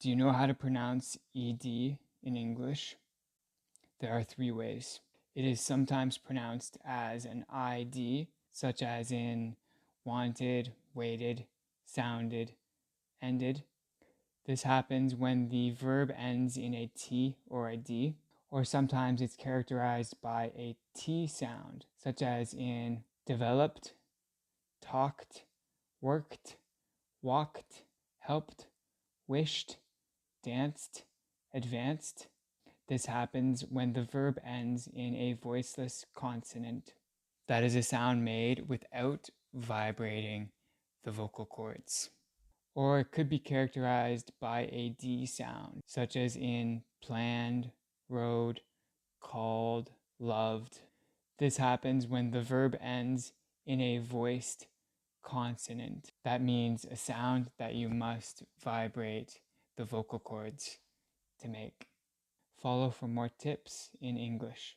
Do you know how to pronounce ed in English? There are three ways. It is sometimes pronounced as an id, such as in wanted, waited, sounded, ended. This happens when the verb ends in a T or a D, or sometimes it's characterized by a T sound, such as in developed, talked, worked, walked, helped, wished, danced, advanced. This happens when the verb ends in a voiceless consonant. That is a sound made without vibrating the vocal cords. Or it could be characterized by a D sound, such as in planned, rode, called, loved. This happens when the verb ends in a voiced consonant. That means a sound that you must vibrate the vocal cords to make. Follow for more tips in English.